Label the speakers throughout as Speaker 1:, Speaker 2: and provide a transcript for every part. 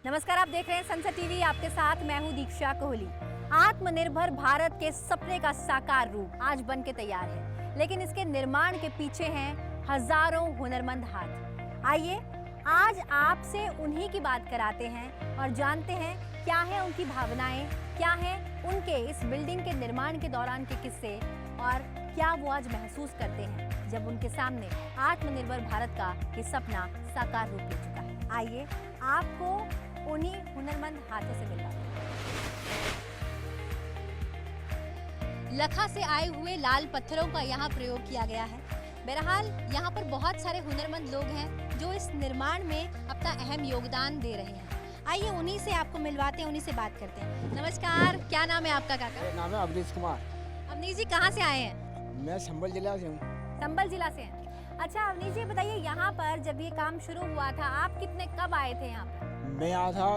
Speaker 1: नमस्कार, आप देख रहे हैं संसद टीवी। आपके साथ मैं हूं दीक्षा कोहली। आत्मनिर्भर भारत के सपने का साकार रूप आज बन के तैयार है, लेकिन इसके निर्माण के पीछे हैं हजारों हुनरमंद हाथ। आइए आज आपसे उन्हीं की बात कराते हैं और जानते हैं क्या है उनकी भावनाएं, क्या है उनके इस बिल्डिंग के निर्माण के दौरान के किस्से और क्या वो आज महसूस करते हैं जब उनके सामने आत्मनिर्भर भारत का ये सपना साकार रूप ले चुका है। आइए आपको उन्हीं हुनरमंद हाथों से मिलवाते हैं। लखा से आए हुए लाल पत्थरों का यहाँ प्रयोग किया गया है। बहरहाल यहाँ पर बहुत सारे हुनरमंद लोग हैं जो इस निर्माण में अपना अहम योगदान दे रहे हैं। आइए उन्हीं से आपको मिलवाते हैं, उन्हीं से बात करते हैं। नमस्कार, क्या नाम है आपका काका?
Speaker 2: मेरा नाम है अवनीश कुमार।
Speaker 1: अवनीश जी कहाँ से आए हैं?
Speaker 2: मैं संभल जिला से हूँ।
Speaker 1: संभल जिला से हैं। अच्छा अवनीश जी बताइए, यहाँ पर जब ये काम शुरू हुआ था आप कब आए थे यहाँ पर?
Speaker 2: मैं आया था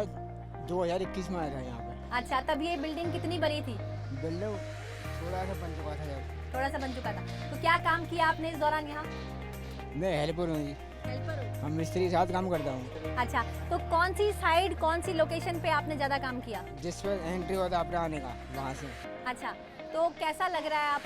Speaker 2: 2021 में आया था यहाँ पे।
Speaker 1: अच्छा, तब ये बिल्डिंग कितनी बड़ी थी?
Speaker 2: बिल्डिंग थोड़ा सा बन चुका था जब।
Speaker 1: थोड़ा सा बन चुका था। तो क्या काम किया आपने इस दौरान यहाँ?
Speaker 2: मैं हेल्पर हूँ जी।
Speaker 1: हेल्पर हो?
Speaker 2: हम मिस्त्री के साथ काम करता हूँ।
Speaker 1: अच्छा, तो कौन सी साइड, कौन सी लोकेशन पे आपने ज़्यादा काम किया?
Speaker 2: जिस पर एंट्री होता है अपने आने का, वहाँ से।
Speaker 1: अच्छा, तो कैसा लग रहा है आप?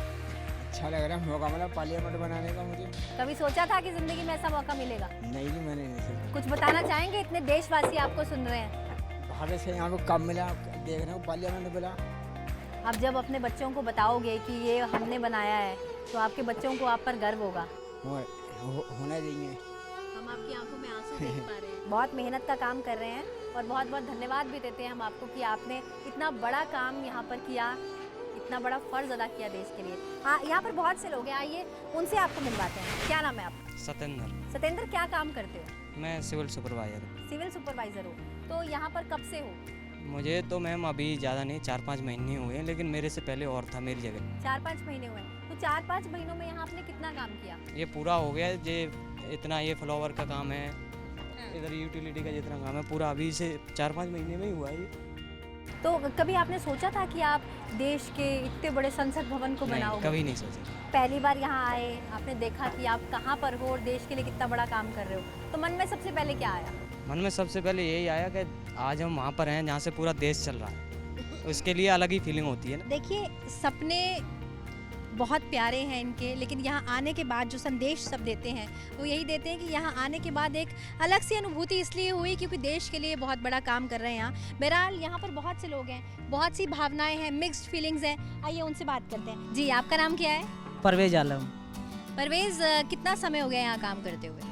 Speaker 2: अच्छा लग रहा है, मौका मिला पार्लियामेंट बनाने का मुझे।
Speaker 1: कभी सोचा था कि ज़िंदगी में ऐसा मौका मिलेगा?
Speaker 2: नहीं जी, मैंने नहीं सोचा।
Speaker 1: कुछ बताना चाहेंगे? इतने देशवासी आपको सुन रहे हैं।
Speaker 2: भारत से यहाँ पे कब मिला, देख रहे हो पार्लियामेंट मिला।
Speaker 1: आप जब अपने बच्चों को बताओगे कि ये हमने बनाया है तो आपके बच्चों को आप पर गर्व होगा।
Speaker 2: होना चाहिए।
Speaker 1: हम आपकी आंखों में आंसू देख पा रहे हैं। बहुत मेहनत का काम कर रहे हैं और बहुत बहुत धन्यवाद भी देते हैं हम आपको कि आपने इतना बड़ा काम यहाँ पर किया, इतना बड़ा फर्ज अदा किया देश के लिए। हाँ, यहाँ पर बहुत से लोग हैं, आइए उनसे आपको मिलवाते हैं। क्या नाम है आपका?
Speaker 3: सतेंद्र।
Speaker 1: सतेंद्र, क्या काम करते हो?
Speaker 3: मैं सिविल सुपरवाइजर हूँ।
Speaker 1: सिविल सुपरवाइजर हो, तो यहाँ पर कब से हो?
Speaker 3: मुझे तो मैम अभी ज़्यादा नहीं, 4-5 महीने हुए हैं, लेकिन मेरे से पहले और था मेरी जगह।
Speaker 1: 4-5 महीने हुए। तो 4-5 महीनों में यहाँ आपने कितना काम किया?
Speaker 3: ये पूरा हो गया जे इतना, ये फ्लावर का काम है, इधर यूटिलिटी का जितना काम है पूरा अभी से 4-5 महीने में ही हुआ है ये।
Speaker 1: तो कभी आपने सोचा था कि आप देश के इतने बड़े संसद भवन को
Speaker 3: नहीं,
Speaker 1: बनाओगे?
Speaker 3: कभी नहीं सोचा।
Speaker 1: पहली बार यहाँ आए, आपने देखा कि आप कहाँ पर हो और देश के लिए कितना बड़ा काम कर रहे हो, तो मन में सबसे पहले क्या आया?
Speaker 3: मन में सबसे पहले यही आया कि आज हम वहाँ पर हैं जहाँ से पूरा देश चल रहा है, उसके लिए अलग ही फीलिंग होती है ना।
Speaker 1: देखिए, सपने बहुत प्यारे हैं इनके, लेकिन यहाँ आने के बाद जो संदेश सब देते हैं वो यही देते हैं कि यहाँ आने के बाद एक अलग सी अनुभूति इसलिए हुई क्योंकि देश के लिए बहुत बड़ा काम कर रहे हैं यहाँ। बहरहाल यहाँ पर बहुत से लोग हैं, बहुत सी भावनाएं हैं, मिक्स्ड फीलिंग्स हैं। आइए उनसे बात करते हैं। जी, आपका नाम क्या है?
Speaker 4: परवेज आलम।
Speaker 1: परवेज, कितना समय हो गया यहाँ काम करते हुए?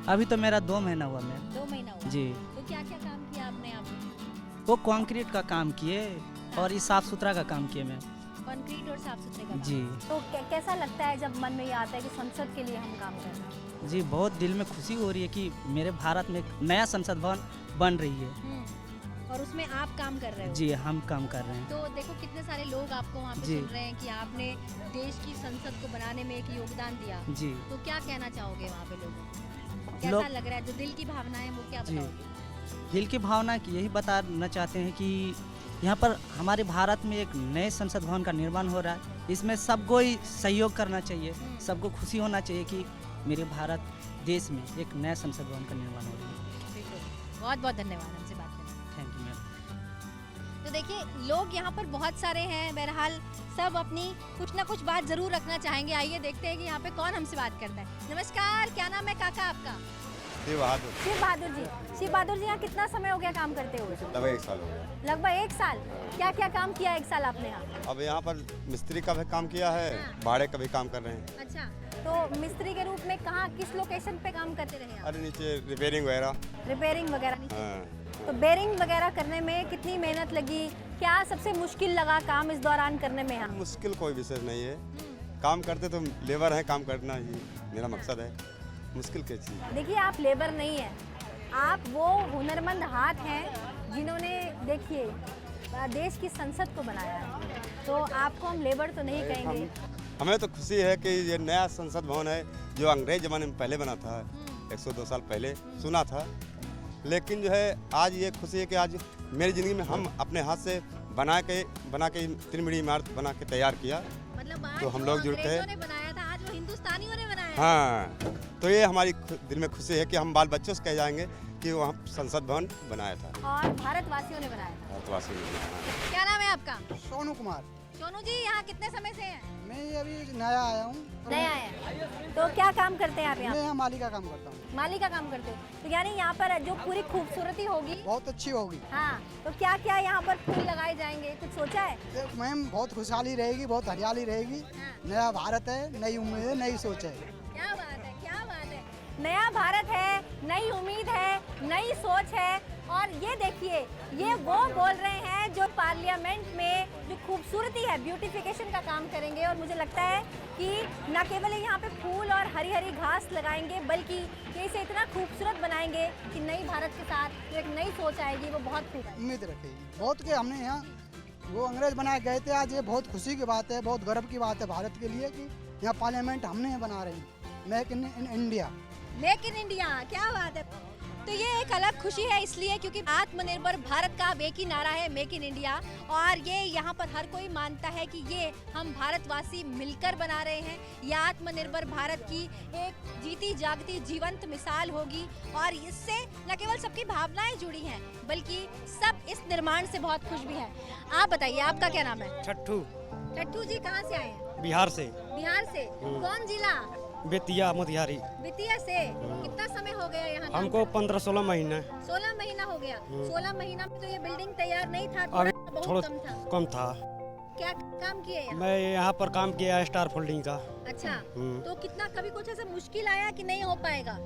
Speaker 4: अभी तो मेरा 2 महीना हुआ मैं।
Speaker 1: 2 महीना हुआ
Speaker 4: जी।
Speaker 1: तो क्या क्या काम किया आपने यहाँ पे?
Speaker 4: वो कंक्रीट का काम किए और ये साफ सुथरा का काम किए मैं।
Speaker 1: कंक्रीट और साफ सुथरे का काम।
Speaker 4: जी।
Speaker 1: तो कैसा लगता है जब मन में ये आता है कि संसद के लिए हम काम कर रहे हैं?
Speaker 4: जी, बहुत दिल में खुशी हो रही है कि मेरे भारत में एक नया संसद भवन बन रही है।
Speaker 1: और उसमें आप काम कर रहे हो?
Speaker 4: जी, हम काम कर रहे हैं।
Speaker 1: तो देखो कितने सारे लोग आपको वहाँ पे
Speaker 4: जी।
Speaker 1: सुन रहे हैं कि आपने देश की संसद को बनाने में एक योगदान दिया।
Speaker 4: जी।
Speaker 1: तो क्या कहना चाहोगे वहाँ पे लोगों को? कैसा
Speaker 4: लोग-
Speaker 1: लग रहा है? जो दिल की भावना है वो क्या
Speaker 4: जी।
Speaker 1: बताओगे?
Speaker 4: दिल की भावना की यही बताना चाहते हैं कि यहाँ पर हमारे भारत में एक नए संसद भवन का निर्माण हो रहा है। इसमें सबको ही सहयोग करना चाहिए, सबको खुशी होना चाहिए कि मेरे भारत देश में एक नया संसद भवन का निर्माण हो रहा है।
Speaker 1: बिल्कुल। बहुत बहुत धन्यवाद हमसे बात करने के लिए।
Speaker 4: Thank you ma'am.
Speaker 1: तो देखिए, लोग यहाँ पर बहुत सारे हैं। बहरहाल सब अपनी कुछ ना कुछ बात जरूर रखना चाहेंगे। आइए देखते हैं कि यहाँ पे कौन हमसे बात करता है। नमस्कार, क्या नाम है काका आपका?
Speaker 5: शिव बहादुर।
Speaker 1: शिव बहादुर जी। शिव बहादुर जी, यहाँ कितना समय हो गया काम करते हुए?
Speaker 5: लगभग 1 साल हो गया।
Speaker 1: लगभग 1 साल। क्या क्या काम किया 1 साल आपने यहाँ?
Speaker 5: अब यहाँ पर मिस्त्री का भी काम किया है, भाड़े का भी काम कर रहे हैं।
Speaker 1: अच्छा, तो मिस्त्री के रूप में कहाँ, किस लोकेशन पे काम करते रहे आप?
Speaker 5: अरे नीचे रिपेयरिंग वगैरह।
Speaker 1: रिपेयरिंग वगैरह नीचे।
Speaker 5: हाँ।
Speaker 1: तो बेरिंग वगैरह करने में कितनी मेहनत लगी? क्या सबसे मुश्किल लगा काम इस दौरान करने में यहाँ?
Speaker 5: मुश्किल कोई विशेष नहीं है, काम करते तो लेबर हैं, काम करना ही मेरा मकसद है। मुश्किल क्या चीज़?
Speaker 1: देखिए, आप लेबर नहीं हैं, आप वो हुनरमंद हाथ हैं जिन्होंने देखिए देश की संसद को बनाया है। तो आपको हम लेबर तो नहीं कहेंगे।
Speaker 5: हमें तो खुशी है कि ये नया संसद भवन है जो अंग्रेज ज़माने में पहले बना था, 102 साल पहले सुना था। लेकिन जो है आज ये खुशी है कि आज मेरी ज़िंदगी में हम अपने हाथ से बना के 3 बड़ी इमारत बना के तैयार किया।
Speaker 1: मतलब आज
Speaker 5: तो हम
Speaker 1: जो
Speaker 5: लोग जुड़ते हैं।
Speaker 1: अंग्रेजों ने बनाया था, आज वो हिंदुस्तानियों ने बनाया है।
Speaker 5: हाँ, तो ये हमारी दिल में खुशी है कि हम बाल बच्चों से कह जाएंगे कि वहाँ संसद भवन बनाया था,
Speaker 1: और भारतवासियों ने बनाया था।
Speaker 5: भारतवासियों ने बनाया।
Speaker 1: क्या नाम है आपका?
Speaker 6: सोनू कुमार।
Speaker 1: सोनू जी, यहाँ कितने समय से हैं?
Speaker 6: मैं ये अभी नया आया हूँ।
Speaker 1: नया है, तो क्या काम करते हैं आप यहाँ?
Speaker 6: मैं यहाँ माली का काम करता हूँ।
Speaker 1: माली का काम करते हो, तो यानी यहाँ पर जो पूरी खूबसूरती होगी,
Speaker 6: बहुत अच्छी होगी।
Speaker 1: हाँ, तो क्या क्या यहाँ पर फूल लगाए जाएंगे, कुछ सोचा है?
Speaker 6: देख मैम, बहुत खुशहाली रहेगी, बहुत हरियाली रहेगी।
Speaker 1: हाँ।
Speaker 6: नया भारत है, नई उम्मीद है, नई सोच है।
Speaker 1: क्या बात है, क्या बात है। नया भारत है, नई उम्मीद है, नई सोच है। और ये देखिए, ये वो बोल रहे हैं जो पार्लियामेंट में जो खूबसूरती है, ब्यूटिफिकेशन का काम करेंगे। और मुझे लगता है कि न केवल यहाँ पे फूल और हरी हरी घास लगाएंगे, बल्कि ये इसे इतना खूबसूरत बनाएंगे कि नई भारत के साथ जो एक नई सोच आएगी वो बहुत खूब है।
Speaker 6: उम्मीद रखेगी बहुत के हमने यहाँ वो अंग्रेज बनाए गए थे। आज ये बहुत खुशी की बात है, बहुत गर्व की बात है भारत के लिए कि यहाँ पार्लियामेंट हमने बना रहे हैं। Make in India.
Speaker 1: Make in India, क्या बात है। तो ये एक अलग खुशी है इसलिए क्योंकि आत्मनिर्भर भारत का अब एक ही नारा है, मेक इन इंडिया। और ये यहाँ पर हर कोई मानता है कि ये हम भारतवासी मिलकर बना रहे हैं। ये आत्मनिर्भर भारत की एक जीती जागती जीवंत मिसाल होगी। और इससे न केवल सबकी भावनाएं जुड़ी हैं, बल्कि सब इस निर्माण से बहुत खुश भी हैं। आप बताइए, आपका क्या नाम है?
Speaker 7: छट्टू,
Speaker 1: टट्टू जी, कहाँ से आए हैं?
Speaker 7: बिहार से।
Speaker 1: बिहार से। कौन जिला?
Speaker 7: बेतिया मोतिहारी।
Speaker 1: बेतिया से। कितना समय हो गया यहाँ काम
Speaker 7: हमको 15-16 महीना।
Speaker 1: 16 महीना हो गया। 16 महीना में तो ये बिल्डिंग तैयार नहीं था,
Speaker 7: अभी
Speaker 1: बहुत
Speaker 7: थोड़ा
Speaker 1: कम था।
Speaker 7: कम था।
Speaker 1: क्या काम किए यहाँ?
Speaker 7: मैं यहाँ पर काम किया स्टार फोल्डिंग का।
Speaker 1: अच्छा, तो कितना कभी कुछ ऐसा मुश्किल आया कि नहीं हो पाएगा?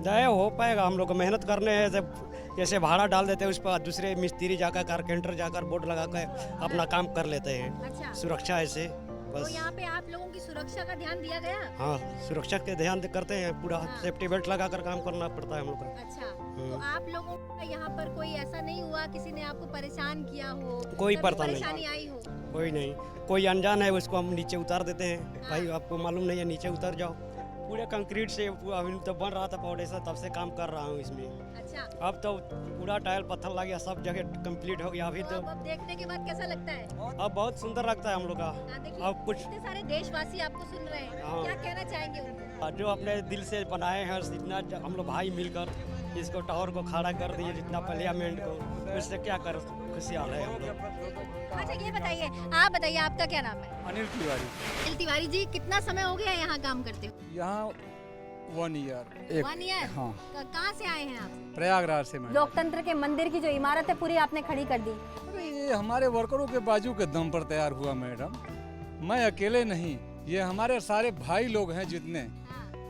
Speaker 7: जय हो पाएगा, हम लोग को मेहनत करने हैं। जैसे भाड़ा डाल देते हैं, उस पर दूसरे मिस्त्री जाकर कारपेंटर जाकर बोर्ड लगा कर अपना काम कर लेते हैं।
Speaker 1: अच्छा,
Speaker 7: सुरक्षा ऐसे
Speaker 1: तो
Speaker 7: बस।
Speaker 1: यहाँ पे आप लोगों की सुरक्षा का ध्यान दिया गया?
Speaker 7: हाँ, सुरक्षा के ध्यान करते हैं पूरा।
Speaker 1: हाँ।
Speaker 7: सेफ्टी बेल्ट लगा कर काम करना पड़ता है हम लोग का।
Speaker 1: अच्छा, तो आप लोगों का यहाँ पर कोई ऐसा नहीं हुआ, किसी ने आपको परेशान किया हो?
Speaker 7: कोई
Speaker 1: कभी
Speaker 7: परेशानी
Speaker 1: परेशानी आई हो?
Speaker 7: कोई नहीं, कोई अनजान है उसको हम नीचे उतार देते हैं। भाई आपको मालूम नहीं है, नीचे उतर जाओ। पूरे कंक्रीट से अभी तो बन रहा था फाउंडेशन, तब से काम कर रहा हूँ इसमें।
Speaker 1: अच्छा,
Speaker 7: अब तो पूरा टाइल पत्थर लग गया, सब जगह कंप्लीट हो गया। अभी
Speaker 1: तो
Speaker 7: तो
Speaker 1: अब देखने के बाद कैसा लगता है?
Speaker 7: अब बहुत सुंदर लगता है हम लोग का।
Speaker 1: हाँ, देखिए,
Speaker 7: अब कुछ
Speaker 1: इतने सारे देशवासी आपको सुन रहे हैं,
Speaker 7: हाँ।
Speaker 1: क्या कहना चाहेंगे उनको?
Speaker 7: जो अपने दिल से बनाए हैं, इतना हम लोग भाई मिलकर इसको टावर को खड़ा कर दिए, जितना पार्लियामेंट को, उससे क्या कर खुशहाल है हम लोग।
Speaker 1: अच्छा, ये बताइए, आप बताइए, आपका क्या नाम है?
Speaker 8: अनिल तिवारी।
Speaker 1: अनिल तिवारी जी, कितना समय हो गया यहाँ काम करते हो?
Speaker 8: यहाँ 1 ईयर।
Speaker 1: 1 ईयर?
Speaker 8: हाँ,
Speaker 1: कहाँ से आए हैं आप?
Speaker 8: प्रयागराज से मैं।
Speaker 1: लोकतंत्र के मंदिर की जो इमारत है पूरी आपने खड़ी कर दी।
Speaker 8: अरे ये हमारे वर्करों के बाजू के दम पर तैयार हुआ मैडम। मैं अकेले नहीं, ये हमारे सारे भाई लोग हैं जितने,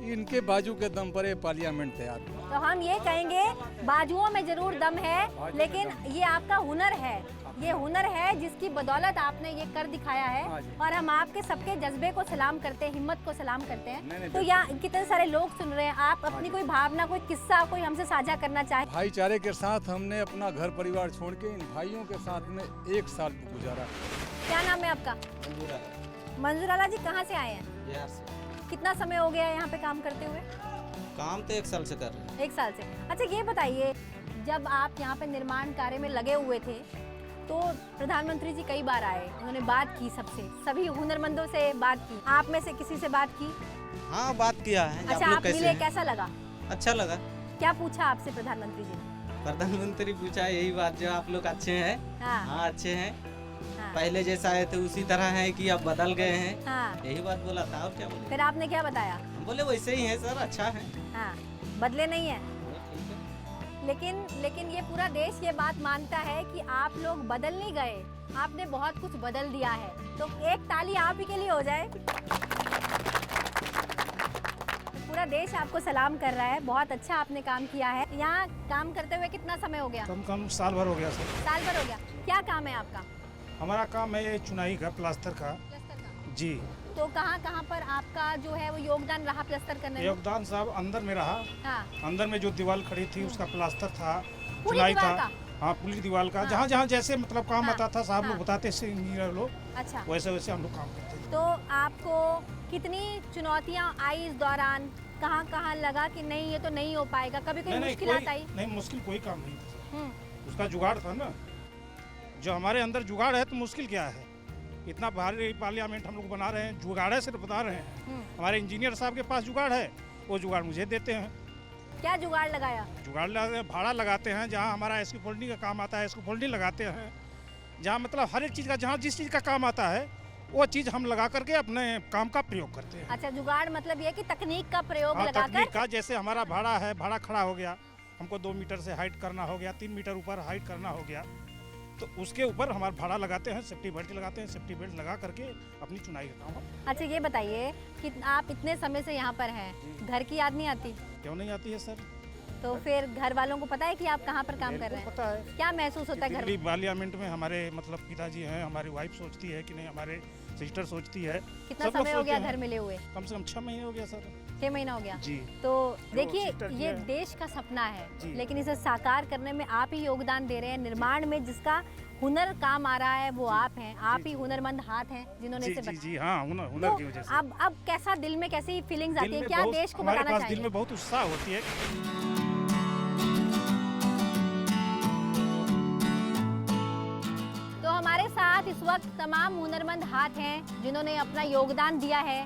Speaker 8: इनके बाजू के दम पर ये पार्लियामेंट तैयार हुआ।
Speaker 1: तो हम ये कहेंगे, बाजुओं में जरूर दम है, लेकिन ये आपका हुनर है। ये हुनर है जिसकी बदौलत आपने ये कर दिखाया है। और हम आपके सबके जज्बे को सलाम करते हैं, हिम्मत को सलाम करते हैं। तो यहाँ कितने सारे लोग सुन रहे हैं, आप अपनी कोई भावना, कोई किस्सा, कोई हमसे साझा करना चाहे?
Speaker 8: भाईचारे के साथ हमने अपना घर परिवार छोड़ के इन भाइयों के साथ में 1 साल गुजारा।
Speaker 1: क्या नाम है आपका? मंजूराला जी, कहाँ से आए हैं?
Speaker 9: बिहार से।
Speaker 1: कितना समय हो गया यहाँ पे काम करते हुए?
Speaker 9: काम तो 1 साल से कर रहे हैं।
Speaker 1: 1 साल से। अच्छा, ये बताइए, जब आप यहाँ पे निर्माण कार्य में लगे हुए थे तो प्रधानमंत्री जी कई बार आए, उन्होंने बात की सबसे, सभी हुनरमंदों से बात की, आप में से किसी से बात की?
Speaker 9: हाँ, बात किया है।
Speaker 1: अच्छा,
Speaker 9: लोग
Speaker 1: आप
Speaker 9: कैसे
Speaker 1: मिले,
Speaker 9: हैं?
Speaker 1: कैसा लगा?
Speaker 9: अच्छा लगा।
Speaker 1: क्या पूछा आपसे प्रधानमंत्री जी ने?
Speaker 9: प्रधानमंत्री पूछा यही बात, जो आप लोग अच्छे हैं।
Speaker 1: हाँ,
Speaker 9: हाँ, अच्छे हैं।
Speaker 1: हाँ,
Speaker 9: पहले जैसा आए थे उसी तरह है कि अब बदल गए हैं,
Speaker 1: हाँ।
Speaker 9: यही बात बोला था। और क्या बोले?
Speaker 1: फिर आपने क्या बताया?
Speaker 9: हम बोले वैसे ही है सर, अच्छा है।
Speaker 1: हाँ, बदले नहीं है।
Speaker 9: ठीक है।
Speaker 1: लेकिन ये पूरा देश ये बात मानता है कि आप लोग बदल नहीं गए, आपने बहुत कुछ बदल दिया है। तो एक ताली आप ही के लिए हो जाए। पूरा देश आपको सलाम कर रहा है, बहुत अच्छा आपने काम किया है। यहाँ काम करते हुए कितना समय हो गया?
Speaker 10: कम साल भर हो गया सर।
Speaker 1: साल भर हो गया। क्या काम है आपका?
Speaker 10: हमारा काम है ये चुनाई का, प्लास्टर का।
Speaker 1: प्लास्टर का।
Speaker 10: जी।
Speaker 1: तो कहाँ पर आपका जो है वो योगदान रहा प्लास्टर करने में?
Speaker 10: योगदान साहब अंदर में रहा।
Speaker 1: हाँ,
Speaker 10: अंदर में जो दीवार खड़ी थी उसका प्लास्टर था,
Speaker 1: पूरी
Speaker 10: चुनाई
Speaker 1: दीवार
Speaker 10: था।
Speaker 1: का?
Speaker 10: हाँ, पूरी दीवार का।
Speaker 1: हाँ।
Speaker 10: जहाँ जहाँ जैसे मतलब काम
Speaker 1: हाँ।
Speaker 10: आता था साहब
Speaker 1: हाँ।
Speaker 10: लोग बताते से इंजीनियर लोग,
Speaker 1: अच्छा।
Speaker 10: वैसे वैसे हम लोग काम करते थे।
Speaker 1: तो आपको कितनी चुनौतियाँ आई इस दौरान? कहाँ लगा कि नहीं ये तो नहीं हो पाएगा? कभी कोई मुश्किलात आई?
Speaker 10: नहीं, मुश्किल कोई काम नहीं था।
Speaker 1: हम्म,
Speaker 10: उसका जुगाड़ था ना, जो हमारे अंदर जुगाड़ है तो मुश्किल क्या है? इतना भारी पार्लियामेंट हम लोग बना रहे हैं, जुगाड़ से बता रहे हैं। हमारे इंजीनियर साहब के पास जुगाड़ है, वो जुगाड़ मुझे देते हैं।
Speaker 1: क्या जुगाड़ लगाया?
Speaker 10: भाड़ा लगाते हैं, जहाँ हमारा स्कैफोल्डिंग का काम आता है स्कैफोल्डिंग लगाते हैं, जहाँ मतलब हर एक चीज़ का जहाँ जिस चीज़ का काम आता है वो चीज़ हम लगा करके अपने काम का प्रयोग करते हैं।
Speaker 1: अच्छा, जुगाड़ मतलब ये कि तकनीक का प्रयोग
Speaker 10: हाँ,
Speaker 1: लगाकर।
Speaker 10: तकनीक का, जैसे हमारा भाड़ा है, भाड़ा खड़ा हो गया, हमको 2 मीटर से हाइट करना हो गया, 3 मीटर ऊपर हाइट करना हो गया, तो उसके ऊपर हमारा भाड़ा लगाते हैं, सेफ्टी बेल्ट लगाते हैं, सेफ्टी बेल्ट लगा करके अपनी चुनाई का काम हम।
Speaker 1: अच्छा, ये बताइए कि आप इतने समय से यहाँ पर हैं, घर की याद नहीं आती?
Speaker 10: क्यों नहीं आती है सर?
Speaker 1: तो फिर घर वालों को पता है कि आप कहाँ पर काम कर रहे हैं?
Speaker 10: पता है।
Speaker 1: क्या महसूस होता है घर
Speaker 10: दिल्ली पार्लियामेंट में हमारे मतलब पिताजी हैं, हमारी वाइफ सोचती है कि नहीं, हमारे सिस्टर सोचती है।
Speaker 1: कितना
Speaker 10: सब लोग
Speaker 1: समय हो गया
Speaker 10: सोचते हैं।
Speaker 1: घर मिले हुए?
Speaker 10: कम से कम 6 महीने हो गया सर।
Speaker 1: 6 महीना हो गया
Speaker 10: जी।
Speaker 1: तो देखिए,
Speaker 10: सिस्टर जी
Speaker 1: ये
Speaker 10: हैं।
Speaker 1: देश का सपना है,
Speaker 10: जी।
Speaker 1: लेकिन इसे साकार करने में आप ही योगदान दे रहे हैं। निर्माण में जिसका हुनर काम आ रहा है वो आप हैं, आप ही हुनरमंद हाथ हैं जिन्होंने
Speaker 10: जी
Speaker 1: इसे
Speaker 10: जी
Speaker 1: बना-
Speaker 10: जी हाँ, हुनर की वजह से।
Speaker 1: अब कैसा दिल में कैसी फीलिंग्स आती
Speaker 10: दिल
Speaker 1: है?
Speaker 10: में
Speaker 1: क्या
Speaker 10: बहुत-
Speaker 1: देश को
Speaker 10: हमारे
Speaker 1: बताना
Speaker 10: पास
Speaker 1: चाहिए?
Speaker 10: दिल में बहुत उत्साह होती है।
Speaker 1: तो हमारे साथ इस वक्त तमाम हुनरमंद हाथ हैं जिन्होंने अपना योगदान दिया है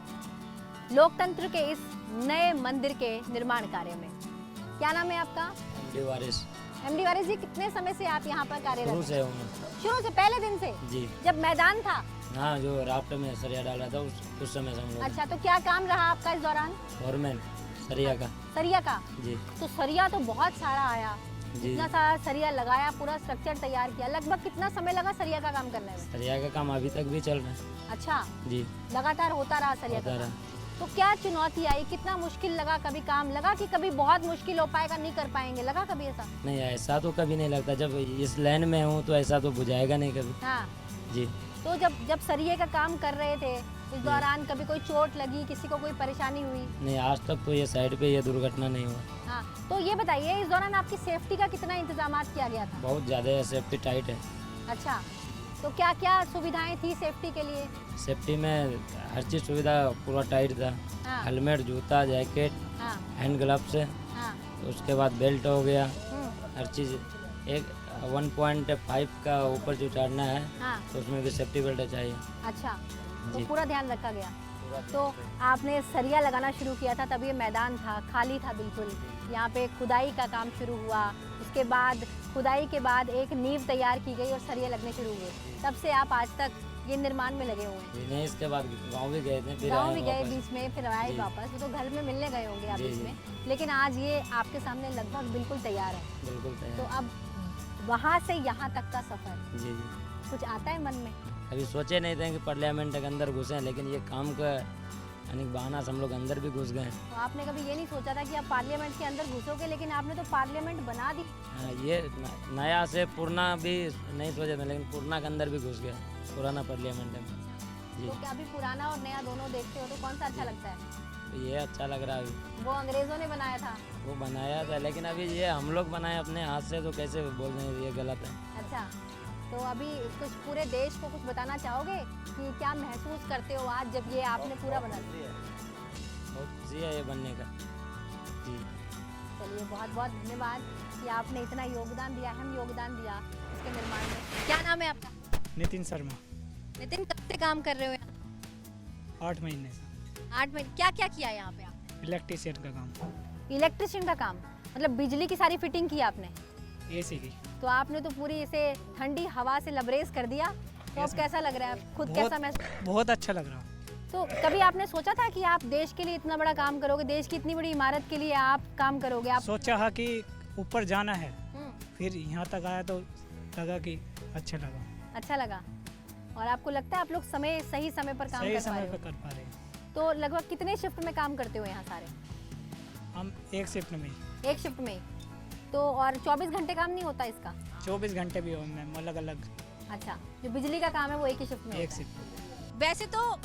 Speaker 1: लोकतंत्र के इस नए मंदिर के निर्माण कार्य में। क्या नाम है आपका? एमडी वारिस जी, कितने समय से आप यहाँ पर कार्यरत हैं? शुरू से, पहले दिन से?
Speaker 11: जी
Speaker 1: जब मैदान था?
Speaker 11: हाँ, जो राफ्ट में सरिया डाला था उस समय से हम लोग।
Speaker 1: अच्छा, तो क्या काम रहा आपका इस दौरान?
Speaker 11: फॉरमैन सरिया का।
Speaker 1: सरिया का?
Speaker 11: जी
Speaker 1: तो सरिया तो बहुत सारा आया,
Speaker 11: जी।
Speaker 1: इतना सारा सरिया लगाया, पूरा स्ट्रक्चर तैयार किया। लगभग कितना समय लगा सरिया का काम करने में?
Speaker 11: सरिया का काम अभी तक भी चल रहा है।
Speaker 1: अच्छा,
Speaker 11: जी,
Speaker 1: लगातार होता रहा सरिया
Speaker 11: होता
Speaker 1: का
Speaker 11: रहा।
Speaker 1: काम। तो क्या चुनौती आई, कितना मुश्किल लगा? कभी काम लगा कि कभी बहुत मुश्किल हो पाएगा, नहीं कर पाएंगे, लगा कभी ऐसा?
Speaker 11: नहीं, ऐसा तो कभी नहीं लगता। जब इस लाइन में हूँ तो ऐसा तो बुझाएगा नहीं कभी।
Speaker 1: हाँ,
Speaker 11: जी,
Speaker 1: तो जब सरिये का काम कर रहे थे इस दौरान कभी कोई चोट लगी, किसी को कोई परेशानी हुई?
Speaker 11: नहीं, आज तक तो ये साइड पे ये दुर्घटना नहीं हुआ।
Speaker 1: हाँ, तो ये बताइए इस दौरान आपकी सेफ्टी का कितना इंतजाम किया गया था?
Speaker 11: बहुत ज़्यादा सेफ्टी टाइट है।
Speaker 1: अच्छा, तो क्या क्या सुविधाएं थी सेफ्टी के लिए?
Speaker 11: सेफ्टी में हर चीज़ सुविधा पूरा टाइट था।
Speaker 1: हाँ,
Speaker 11: हेलमेट, जूता, जैकेट,
Speaker 1: हाँ,
Speaker 11: हैंड ग्लव्स,
Speaker 1: हाँ,
Speaker 11: तो उसके बाद बेल्ट हो गया,
Speaker 1: हम्म,
Speaker 11: हर चीज़। एक 1.5 का ऊपर जो चढ़ना है
Speaker 1: हाँ,
Speaker 11: तो उसमें भी सेफ्टी बेल्ट चाहिए।
Speaker 1: अच्छा, तो
Speaker 11: जी।
Speaker 1: पूरा ध्यान रखा गया। तो आपने सरिया लगाना शुरू किया था, तब ये मैदान था, खाली था बिल्कुल। यहाँ पे खुदाई का काम शुरू हुआ, उसके बाद खुदाई के बाद एक नींव तैयार की गई और सरिया लगने शुरू हुए। तब से आप आज तक ये निर्माण में लगे हुए हैं।
Speaker 11: नहीं, इसके बाद गांव भी गए थे, फिर
Speaker 1: गाँव
Speaker 11: आए
Speaker 1: भी गए
Speaker 11: वापस।
Speaker 1: बीच में, फिर आए
Speaker 11: जी।
Speaker 1: वापस। वो तो घर में मिलने गए होंगे आप
Speaker 11: जी,
Speaker 1: बीच
Speaker 11: जी।
Speaker 1: में, लेकिन आज ये आपके सामने लगभग बिल्कुल तैयार है।
Speaker 11: बिल्कुल
Speaker 1: तो
Speaker 11: तैयार।
Speaker 1: अब वहाँ से यहाँ तक का सफ़र
Speaker 11: जी जी,
Speaker 1: कुछ आता है मन में?
Speaker 11: अभी सोचे नहीं थे कि पार्लियामेंट के अंदर घुसे, लेकिन ये काम का यानी बहाना से हम लोग अंदर भी घुस गए।
Speaker 1: तो आपने कभी ये नहीं सोचा था कि आप पार्लियामेंट के अंदर घुसोगे, लेकिन आपने तो पार्लियामेंट बना दी।
Speaker 11: हाँ, ये नया से पुराना भी नहीं सोचे थे, लेकिन पुराना के अंदर भी घुस गया, पुराना पार्लियामेंट में। जी,
Speaker 1: तो क्या अभी पुराना और नया दोनों देखते हो तो कौन सा अच्छा लगता है?
Speaker 11: तो ये अच्छा लग रहा है अभी।
Speaker 1: वो अंग्रेजों ने बनाया था।
Speaker 11: वो बनाया था, लेकिन अभी ये हम लोग बनाए अपने हाथ से, तो कैसे बोल रहे हैं ये गलत है।
Speaker 1: अच्छा, तो अभी कुछ पूरे देश को कुछ बताना चाहोगे कि क्या महसूस करते हो आज जब ये आपने पूरा बना दिया?
Speaker 11: बहुत खुशी है ये बनने का। जी,
Speaker 1: चलिए, बहुत बहुत धन्यवाद कि आपने इतना योगदान दिया, अहम योगदान दिया इसके निर्माण में। क्या नाम है आपका?
Speaker 7: नितिन शर्मा।
Speaker 1: नितिन, कब से काम कर रहे हो यहाँ?
Speaker 7: 8 महीने से
Speaker 1: 8 महीने। क्या क्या किया यहाँ पे आपने?
Speaker 7: इलेक्ट्रिशियन का काम,
Speaker 1: इलेक्ट्रिशियन का काम, मतलब बिजली की सारी फिटिंग की आपने?
Speaker 7: एसी की।
Speaker 1: तो आपने तो पूरी इसे ठंडी हवा से लबरेज कर दिया। तो अब कैसा लग रहा है, खुद कैसा महसूस?
Speaker 7: बहुत अच्छा लग रहा।
Speaker 1: तो कभी आपने सोचा था कि आप देश के लिए इतना बड़ा काम करोगे, देश की इतनी बड़ी इमारत के लिए आप काम करोगे? आप
Speaker 7: सोचा है कि ऊपर जाना है,
Speaker 1: हम्म,
Speaker 7: फिर यहाँ तक आया तो लगा कि अच्छा लगा।
Speaker 1: अच्छा लगा। और आपको लगता है आप लोग सही समय पर काम
Speaker 7: सही
Speaker 1: कर पा
Speaker 7: समय
Speaker 1: रहे
Speaker 7: पे
Speaker 1: हो?
Speaker 7: कर पा रहे हैं।
Speaker 1: तो लगभग कितने शिफ्ट में काम करते हो यहाँ सारे?
Speaker 7: हम एक शिफ्ट में,
Speaker 1: एक शिफ्ट में ही? तो और 24 घंटे काम नहीं होता इसका?
Speaker 7: 24 घंटे भी हो, मैम अलग अलग
Speaker 1: अच्छा, जो बिजली का काम है वो एक ही शिफ्ट में
Speaker 7: एक
Speaker 1: होता है।
Speaker 7: शिफ्ट।
Speaker 1: वैसे तो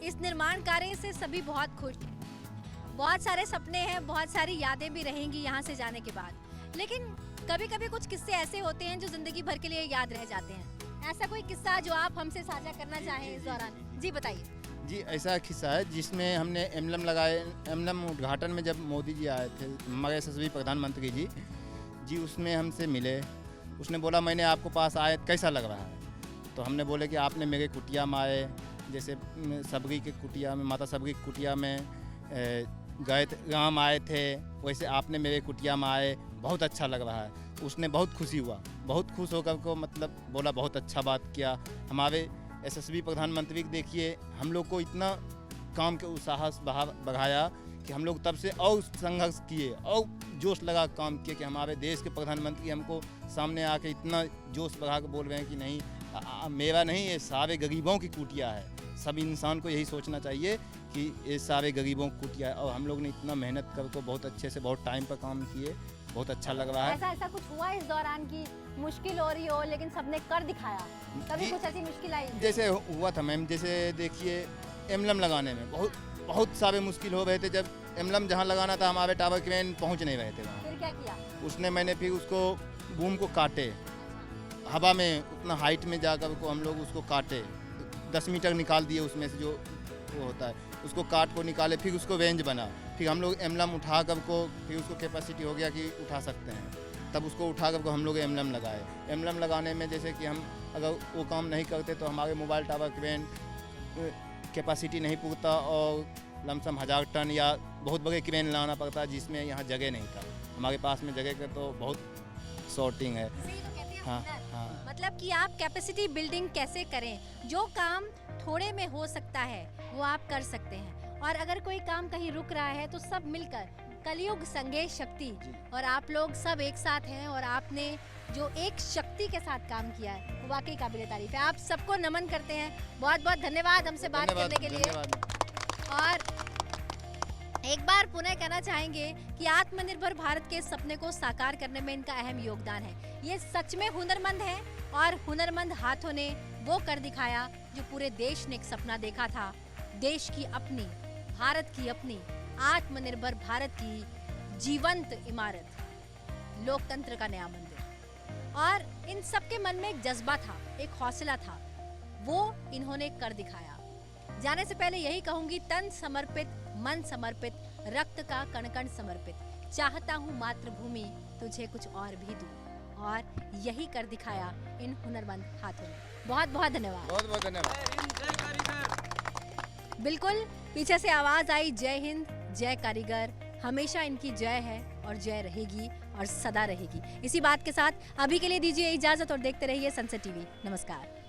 Speaker 1: इस निर्माण कार्य से सभी बहुत खुश हैं, बहुत सारे सपने हैं, बहुत सारी यादें भी रहेंगी यहाँ से जाने के बाद। लेकिन कभी कभी कुछ किस्से ऐसे होते हैं जो जिंदगी भर के लिए याद रह जाते हैं। ऐसा कोई किस्सा जो आप हमसे साझा करना चाहें इस दौरान? जी बताइए।
Speaker 12: जी, ऐसा एक किस्सा है जिसमें हमने एम्बलम लगाए। एम्बलम उद्घाटन में जब मोदी जी आए थे, हमारे यशस्वी प्रधानमंत्री जी उसमें हमसे मिले। उसने बोला मैंने आपको पास आए, कैसा लग रहा है? तो हमने बोले कि आपने मेरे कुटिया में आए, जैसे सबरी के कुटिया में, माता सबरी की कुटिया में गए थे, गाँव आए थे, वैसे आपने मेरे कुटिया में आए, बहुत अच्छा लग रहा है। उसने बहुत खुशी हुआ, बहुत खुश होकर को मतलब बोला बहुत अच्छा बात किया। हमारे यशस्वी प्रधानमंत्री देखिए हम लोग को इतना काम के साहस बढ़ाया कि हम लोग तब से और संघर्ष किए और जोश लगा काम किए कि हमारे देश के प्रधानमंत्री हमको सामने आके इतना जोश बढ़ा के बोल रहे हैं कि नहीं मेरा नहीं, ये सारे गरीबों की कुटिया है। सब इंसान को यही सोचना चाहिए कि ये सारे गरीबों की कुटिया है। और हम लोग ने इतना मेहनत करके बहुत अच्छे से बहुत टाइम पर काम किए, बहुत अच्छा लग रहा है।
Speaker 1: ऐसा कुछ हुआ इस दौरान की मुश्किल हो रही हो लेकिन सबने कर दिखाया, कभी कुछ ऐसी मुश्किल आई?
Speaker 12: जैसे हुआ था मैम, जैसे देखिए एम्बलम लगाने में बहुत सारे मुश्किल हो रहे थे। जब एम्बलम जहाँ लगाना था हमारे टावर क्रेन पहुँच नहीं रहे थे वहाँ।
Speaker 1: फिर क्या किया?
Speaker 12: फिर उसको बूम को काटे, हवा में उतना हाइट में जाकर को हम लोग उसको काटे, 10 मीटर निकाल दिए उसमें से जो वो होता है, उसको काट को निकाले, फिर उसको रेंज बना। फिर हम लोग एम्बलम उठा कर को फिर उसको कैपेसिटी हो गया कि उठा सकते हैं, तब उसको उठा कर को हम लोग एम्बलम लगाए। एम्बलम लगाने में जैसे कि हम अगर वो काम नहीं करते तो हमारे मोबाइल टावर क्रेन कैपेसिटी नहीं पूछता और लमसम 1000 टन या बहुत बड़े क्रेन लाना पड़ता, जिसमें यहाँ जगह नहीं था। हमारे पास में जगह का तो बहुत शॉर्टिंग है। हाँ हाँ,
Speaker 1: मतलब कि आप कैपेसिटी बिल्डिंग कैसे करें, जो काम थोड़े में हो सकता है वो आप कर सकते हैं, और अगर कोई काम कहीं रुक रहा है तो सब मिलकर कलयुग संगे शक्ति, और आप लोग सब एक साथ हैं और आपने जो एक शक्ति के साथ काम किया है वो वाकई काबिले तारीफ है। आप सबको नमन करते हैं, बहुत बहुत धन्यवाद हमसे बात करने के लिए। और एक बार पुनः कहना चाहेंगे कि आत्मनिर्भर भारत के सपने को साकार करने में इनका अहम योगदान है। ये सच में हुनरमंद हैं और हुनरमंद हाथों ने वो कर दिखाया जो पूरे देश ने एक सपना देखा था, देश की अपनी, भारत की अपनी आत्मनिर्भर भारत की जीवंत इमारत, लोकतंत्र का नया मंदिर। और इन सबके मन में एक जज्बा था, एक हौसला था, वो इन्होंने कर दिखाया। जाने से पहले यही कहूंगी, तन समर्पित, मन समर्पित, रक्त का कण कण समर्पित, चाहता हूँ मातृभूमि तुझे कुछ और भी दूं, और यही कर दिखाया इन हुनरमंद हाथों ने। बहुत बहुत धन्यवाद।
Speaker 12: बहुत बहुत धन्यवाद।
Speaker 1: बिल्कुल पीछे से आवाज आई, जय हिंद, जय कारीगर, हमेशा इनकी जय है और जय रहेगी और सदा रहेगी। इसी बात के साथ अभी के लिए दीजिए इजाजत और देखते रहिए सनसेट टीवी। नमस्कार।